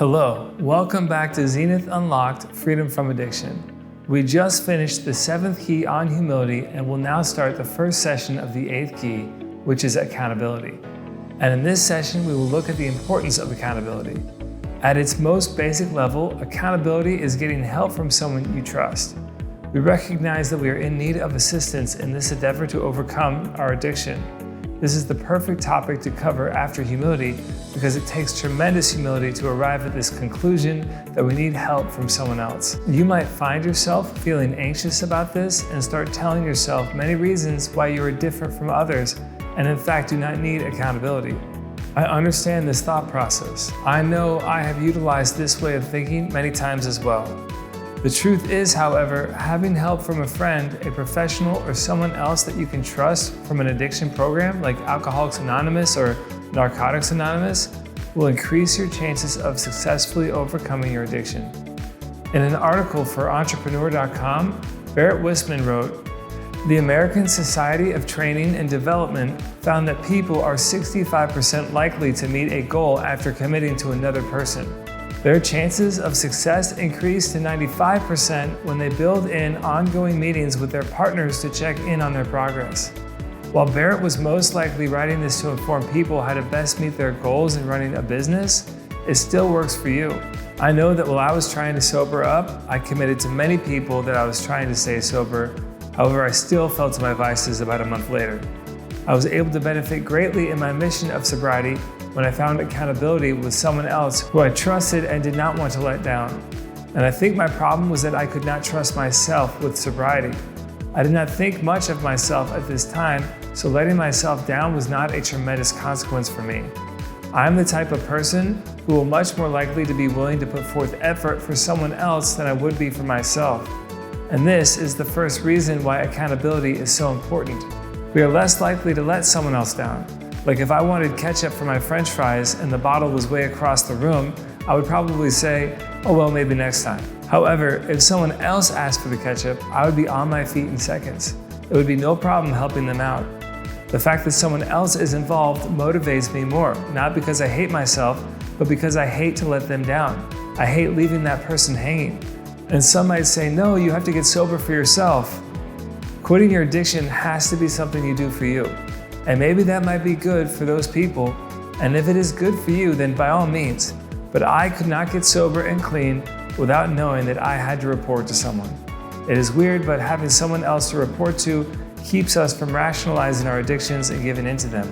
Hello, welcome back to Zenith Unlocked Freedom from Addiction. We just finished the 7th key on humility and will now start the first session of the 8th key, which is accountability. And in this session, we will look at the importance of accountability. At its most basic level, accountability is getting help from someone you trust. We recognize that we are in need of assistance in this endeavor to overcome our addiction. This is the perfect topic to cover after humility because it takes tremendous humility to arrive at this conclusion that we need help from someone else. You might find yourself feeling anxious about this and start telling yourself many reasons why you are different from others and in fact do not need accountability. I understand this thought process. I know I have utilized this way of thinking many times as well. The truth is, however, having help from a friend, a professional, or someone else that you can trust from an addiction program like Alcoholics Anonymous or Narcotics Anonymous will increase your chances of successfully overcoming your addiction. In an article for Entrepreneur.com, Barrett Wisman wrote, "The American Society of Training and Development found that people are 65% likely to meet a goal after committing to another person. Their chances of success increase to 95% when they build in ongoing meetings with their partners to check in on their progress." While Barrett was most likely writing this to inform people how to best meet their goals in running a business, it still works for you. I know that while I was trying to sober up, I committed to many people that I was trying to stay sober. However, I still fell to my vices about a month later. I was able to benefit greatly in my mission of sobriety when I found accountability with someone else who I trusted and did not want to let down. And I think my problem was that I could not trust myself with sobriety. I did not think much of myself at this time, so letting myself down was not a tremendous consequence for me. I'm the type of person who will much more likely to be willing to put forth effort for someone else than I would be for myself. And this is the first reason why accountability is so important. We are less likely to let someone else down. Like if I wanted ketchup for my French fries and the bottle was way across the room, I would probably say, oh well, maybe next time. However, if someone else asked for the ketchup, I would be on my feet in seconds. It would be no problem helping them out. The fact that someone else is involved motivates me more, not because I hate myself, but because I hate to let them down. I hate leaving that person hanging. And some might say, no, you have to get sober for yourself. Quitting your addiction has to be something you do for you. And maybe that might be good for those people, and if it is good for you, then by all means. But I could not get sober and clean without knowing that I had to report to someone. It is weird, but having someone else to report to keeps us from rationalizing our addictions and giving into them.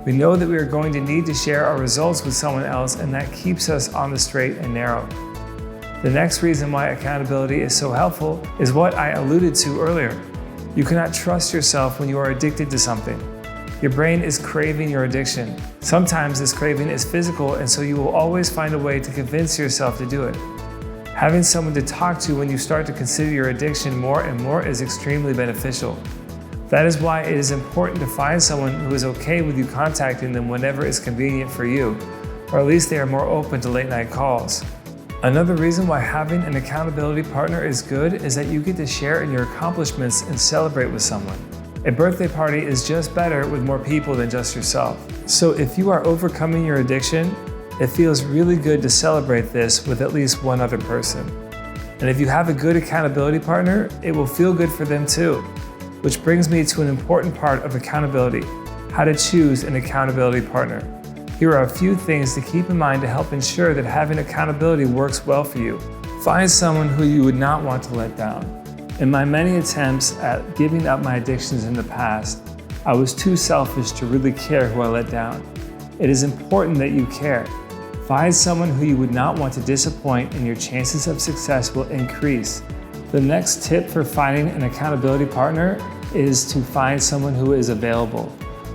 We know that we are going to need to share our results with someone else, and that keeps us on the straight and narrow. The next reason why accountability is so helpful is what I alluded to earlier. You cannot trust yourself when you are addicted to something. Your brain is craving your addiction. Sometimes this craving is physical, and so you will always find a way to convince yourself to do it. Having someone to talk to when you start to consider your addiction more and more is extremely beneficial. That is why it is important to find someone who is okay with you contacting them whenever is convenient for you, or at least they are more open to late night calls. Another reason why having an accountability partner is good is that you get to share in your accomplishments and celebrate with someone. A birthday party is just better with more people than just yourself. So if you are overcoming your addiction, it feels really good to celebrate this with at least one other person. And if you have a good accountability partner, it will feel good for them too. Which brings me to an important part of accountability, how to choose an accountability partner. Here are a few things to keep in mind to help ensure that having accountability works well for you. Find someone who you would not want to let down. In my many attempts at giving up my addictions in the past, I was too selfish to really care who I let down. It is important that you care. Find someone who you would not want to disappoint, and your chances of success will increase. The next tip for finding an accountability partner is to find someone who is available.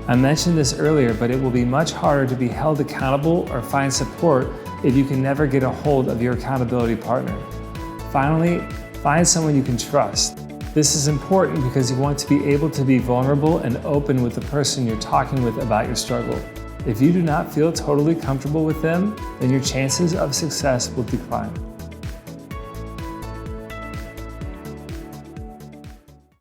I mentioned this earlier, but it will be much harder to be held accountable or find support if you can never get a hold of your accountability partner. Finally, find someone you can trust. This is important because you want to be able to be vulnerable and open with the person you're talking with about your struggle. If you do not feel totally comfortable with them, then your chances of success will decline.